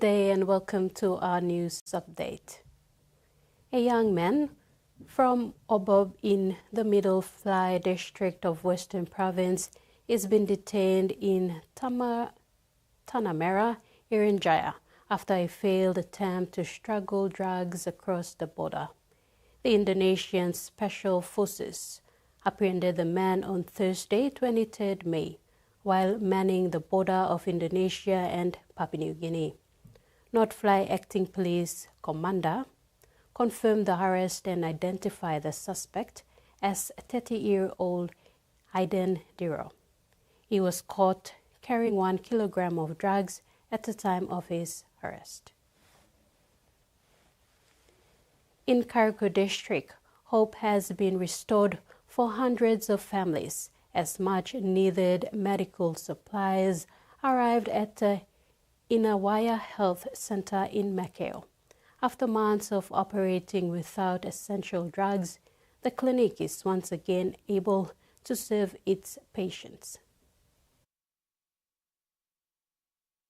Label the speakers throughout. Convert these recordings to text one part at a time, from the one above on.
Speaker 1: day and welcome to our news update. A young man from Obob in the Middle Fly district of Western Province is being detained in Tanah Merah, Irian Jaya, after a failed attempt to smuggle drugs across the border. The Indonesian Special Forces apprehended the man on Thursday, 23rd May, while manning the border of Indonesia and Papua New Guinea. North Fly Acting Police Commander confirmed the arrest and identified the suspect as 30-year-old Aiden Diro. He was caught carrying 1 kilogram of drugs at the time of his arrest. In Kariko District, hope has been restored for hundreds of families as much-needed medical supplies arrived at the Inawaya Health Center in Macau. After months of operating without essential drugs, the clinic is once again able to serve its patients.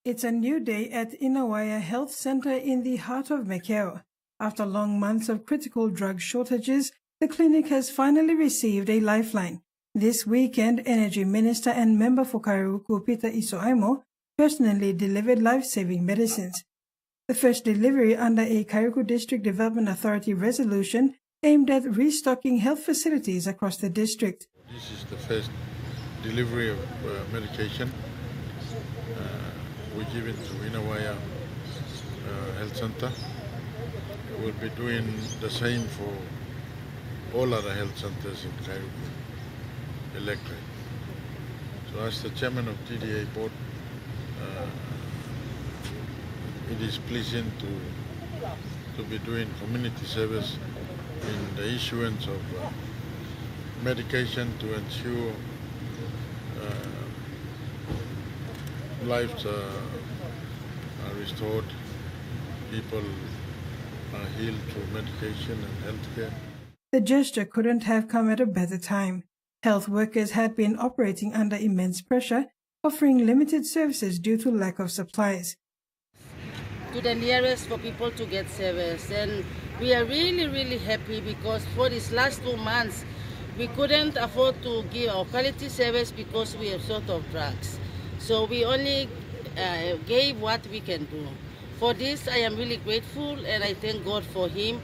Speaker 2: It's a new day at Inawaya Health Center in the heart of Macau. After long months of critical drug shortages, the clinic has finally received a lifeline. This weekend, Energy Minister and Member for Kairuku Peter Isoaimo personally delivered life-saving medicines. The first delivery under a Kairuku District Development Authority resolution aimed at restocking health facilities across the district.
Speaker 3: This is the first delivery of medication. We give it to Inawaya Health Center. We'll be doing the same for all other health centers in Kairuku electorate. So as the chairman of TDA board, it is pleasing to be doing community service in the issuance of medication to ensure lives are restored, people are healed through medication and healthcare.
Speaker 2: The gesture couldn't have come at a better time. Health workers had been operating under immense pressure, offering limited services due to lack of supplies.
Speaker 4: To the nearest for people to get service, and we are really happy because for these last 2 months we couldn't afford to give our quality service because we are short of drugs. So we only gave what we can do. For this, I am really grateful and I thank God for him,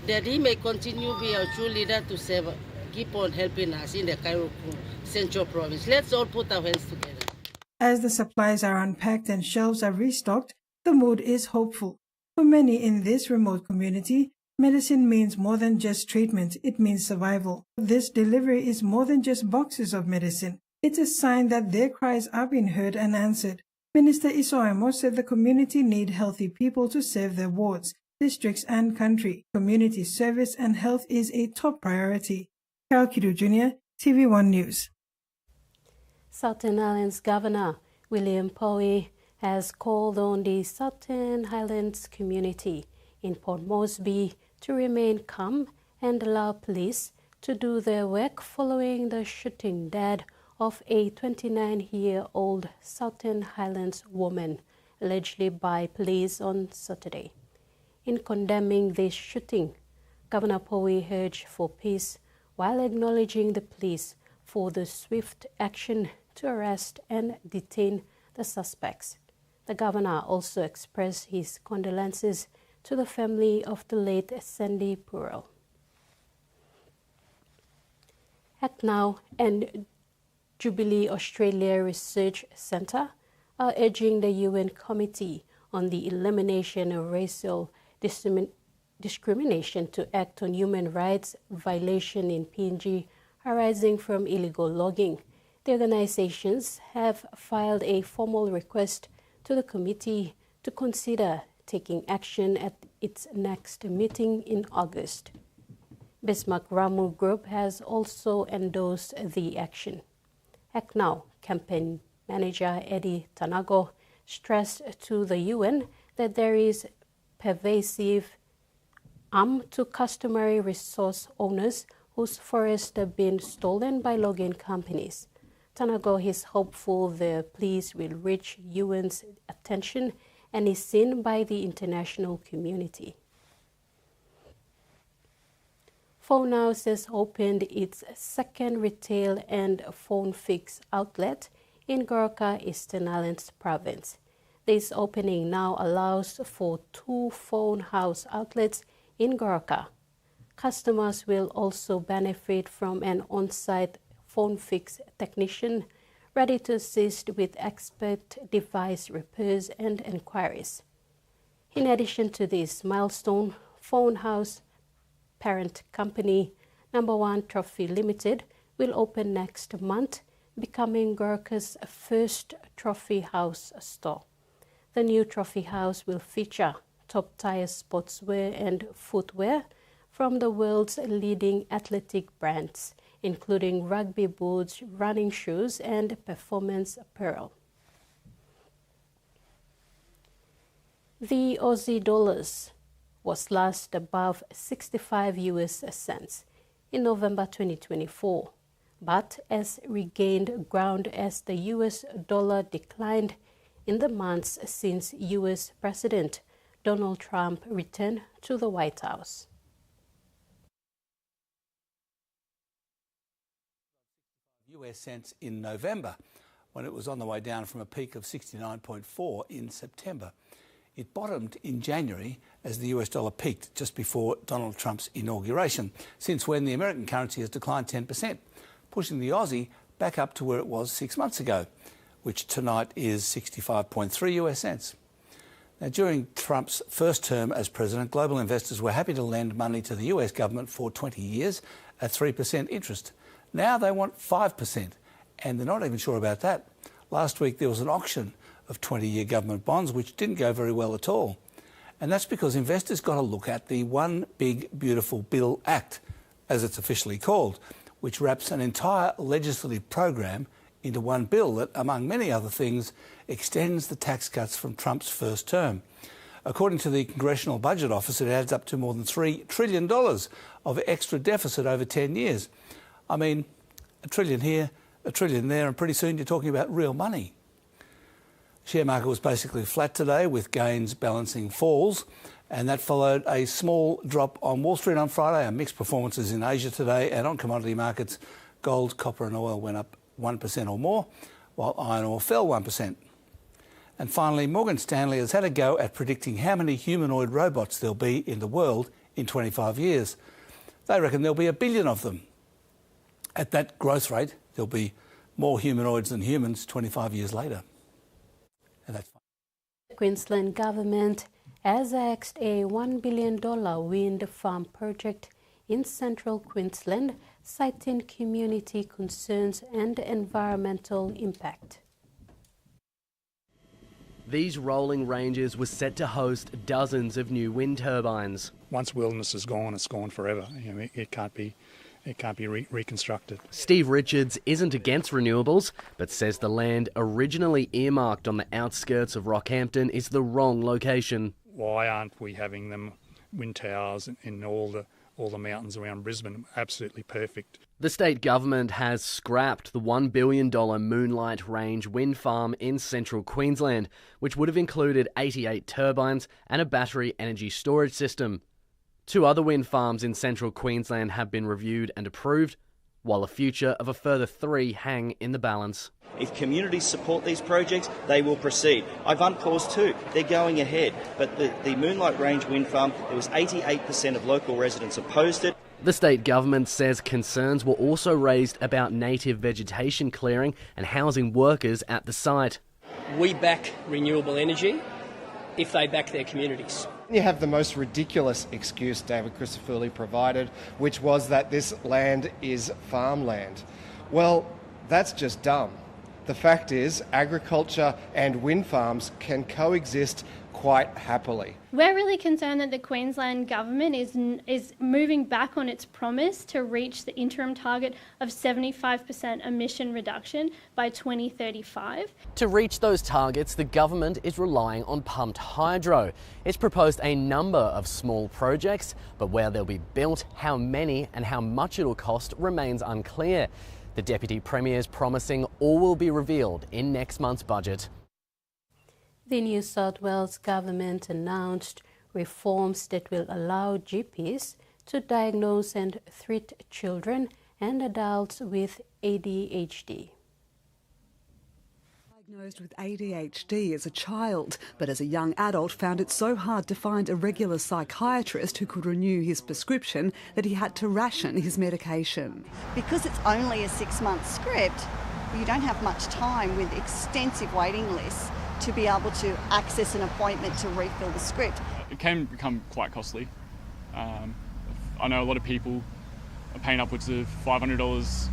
Speaker 4: that he may continue to be our true leader to serve, keep on helping us in the Kairuku Central Province. Let's all put our hands together.
Speaker 2: As the supplies are unpacked and shelves are restocked, the mood is hopeful. For many in this remote community, medicine means more than just treatment, it means survival. This delivery is more than just boxes of medicine. It's a sign that their cries are being heard and answered. Minister Isoaimo said the community need healthy people to serve their wards, districts and country. Community service and health is a top priority. Carol Kidu Jr., TVWAN News.
Speaker 1: Southern Highlands Governor William Powie has called on the Southern Highlands community in Port Moresby to remain calm and allow police to do their work following the shooting dead of a 29-year-old Southern Highlands woman, allegedly by police on Saturday. In condemning this shooting, Governor Powie urged for peace while acknowledging the police for the swift action to arrest and detain the suspects. The governor also expressed his condolences to the family of the late Sandy Purell. Act Now and Jubilee Australia Research Centre are urging the UN Committee on the Elimination of Racial Discrimination to act on human rights violation in PNG arising from illegal logging. The organizations have filed a formal request to the committee to consider taking action at its next meeting in August. Bismarck Ramu Group has also endorsed the action. Act Now campaign manager Eddie Tanago stressed to the UN that there is pervasive harm to customary resource owners whose forests have been stolen by logging companies. Tanago is hopeful the police will reach UN's attention and is seen by the international community. Phone House has opened its second retail and phone fix outlet in Gurkha, Eastern Highlands Province. This opening now allows for 2 Phone House outlets in Gurkha. Customers will also benefit from an on-site phone fix technician ready to assist with expert device repairs and inquiries. In addition to this milestone, Phone House parent company #1 Trophy Limited will open next month, becoming Gurkha's first Trophy House store. The new Trophy House will feature top-tier sportswear and footwear from the world's leading athletic brands, including rugby boots, running shoes, and performance apparel. The Aussie dollars was last above 65 US cents in November 2024, but has regained ground as the US dollar declined in the months since US President Donald Trump returned to the White House.
Speaker 5: US cents in November, when it was on the way down from a peak of 69.4 in September. It bottomed in January as the US dollar peaked just before Donald Trump's inauguration, since when the American currency has declined 10%, pushing the Aussie back up to where it was 6 months ago, which tonight is 65.3 US cents. Now, during Trump's first term as president, global investors were happy to lend money to the US government for 20 years at 3% interest. Now they want 5%, and they're not even sure about that. Last week there was an auction of 20-year government bonds, which didn't go very well at all. And that's because investors got to look at the One Big Beautiful Bill Act, as it's officially called, which wraps an entire legislative program into one bill that, among many other things, extends the tax cuts from Trump's first term. According to the Congressional Budget Office, it adds up to more than $3 trillion of extra deficit over 10 years. I mean, $1 trillion here, $1 trillion there, and pretty soon you're talking about real money. Share market was basically flat today, with gains balancing falls, and that followed a small drop on Wall Street on Friday, and mixed performances in Asia today, and on commodity markets, gold, copper and oil went up 1% or more, while iron ore fell 1%. And finally, Morgan Stanley has had a go at predicting how many humanoid robots there'll be in the world in 25 years. They reckon there'll be 1 billion of them. At that growth rate, there'll be more humanoids than humans 25 years later. And that's fine.
Speaker 1: The Queensland government has axed a $1 billion wind farm project in central Queensland, citing community concerns and environmental impact.
Speaker 6: These rolling ranges were set to host dozens of new wind turbines.
Speaker 7: Once wilderness is gone, it's gone forever. You know, it can't be reconstructed.
Speaker 6: Steve Richards isn't against renewables, but says the land originally earmarked on the outskirts of Rockhampton is the wrong location.
Speaker 7: Why aren't we having them wind towers in all the mountains around Brisbane? Absolutely perfect.
Speaker 6: The state government has scrapped the $1 billion Moonlight Range wind farm in central Queensland, which would have included 88 turbines and a battery energy storage system. 2 other wind farms in central Queensland have been reviewed and approved, while a future of a further 3 hang in the balance.
Speaker 8: If communities support these projects, they will proceed. I've unpaused 2. They're going ahead. But the Moonlight Range wind farm, there was 88% of local residents opposed it.
Speaker 6: The state government says concerns were also raised about native vegetation clearing and housing workers at the site.
Speaker 9: We back renewable energy if they back their communities.
Speaker 10: You have the most ridiculous excuse David Christofouli provided, which was that this land is farmland. Well, that's just dumb. The fact is, agriculture and wind farms can coexist quite happily.
Speaker 11: We're really concerned that the Queensland government is moving back on its promise to reach the interim target of 75% emission reduction by 2035.
Speaker 6: To reach those targets, the government is relying on pumped hydro. It's proposed a number of small projects, but where they'll be built, how many and how much it'll cost remains unclear. The Deputy Premier is promising all will be revealed in next month's budget.
Speaker 1: The New South Wales government announced reforms that will allow GPs to diagnose and treat children and adults with ADHD.
Speaker 12: Diagnosed with ADHD as a child, but as a young adult found it so hard to find a regular psychiatrist who could renew his prescription that he had to ration his medication.
Speaker 13: Because it's only a 6-month script, you don't have much time with extensive waiting lists to be able to access an appointment to refill the script.
Speaker 14: It can become quite costly. I know a lot of people are paying upwards of $500,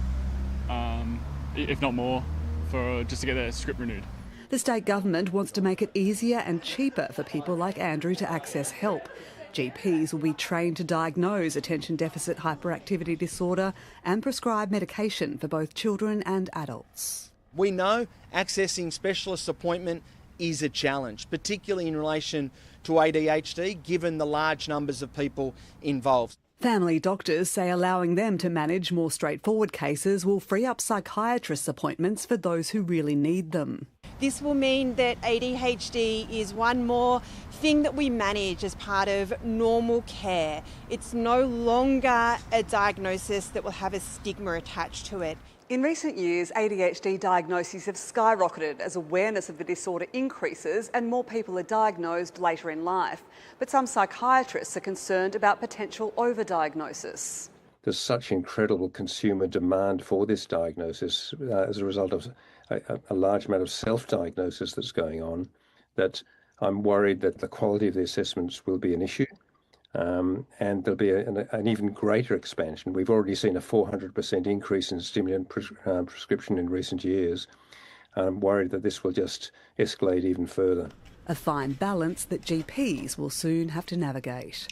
Speaker 14: if not more, for just to get their script renewed.
Speaker 12: The state government wants to make it easier and cheaper for people like Andrew to access help. GPs will be trained to diagnose attention deficit hyperactivity disorder and prescribe medication for both children and adults.
Speaker 15: We know accessing specialist appointment is a challenge, particularly in relation to ADHD, given the large numbers of people involved.
Speaker 12: Family doctors say allowing them to manage more straightforward cases will free up psychiatrists' appointments for those who really need them.
Speaker 16: This will mean that ADHD is one more thing that we manage as part of normal care. It's no longer a diagnosis that will have a stigma attached to it.
Speaker 12: In recent years, ADHD diagnoses have skyrocketed as awareness of the disorder increases and more people are diagnosed later in life. But some psychiatrists are concerned about potential overdiagnosis.
Speaker 17: There's such incredible consumer demand for this diagnosis as a result of a large amount of self-diagnosis that's going on, that I'm worried that the quality of the assessments will be an issue. And there'll be an even greater expansion. We've already seen a 400% increase in stimulant prescription in recent years. I'm worried that this will just escalate even further.
Speaker 12: A fine balance that GPs will soon have to navigate.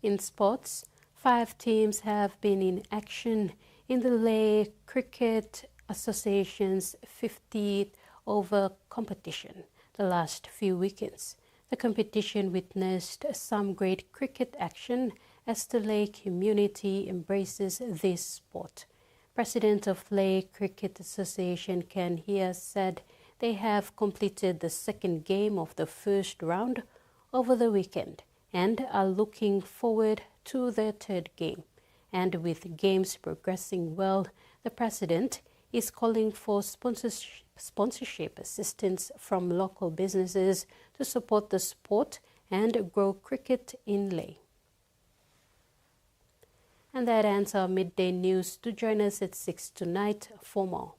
Speaker 1: In sports, 5 teams have been in action in the Lay Cricket Association's 50th over competition the last few weekends. The competition witnessed some great cricket action as the Lay community embraces this sport. President of Lay Cricket Association Ken Hia said they have completed the second game of the first round over the weekend and are looking forward to their third game. And with games progressing well, the president is calling for sponsorship assistance from local businesses to support the sport and grow cricket in Lay. And that ends our midday news. Do join us at 6 tonight for more.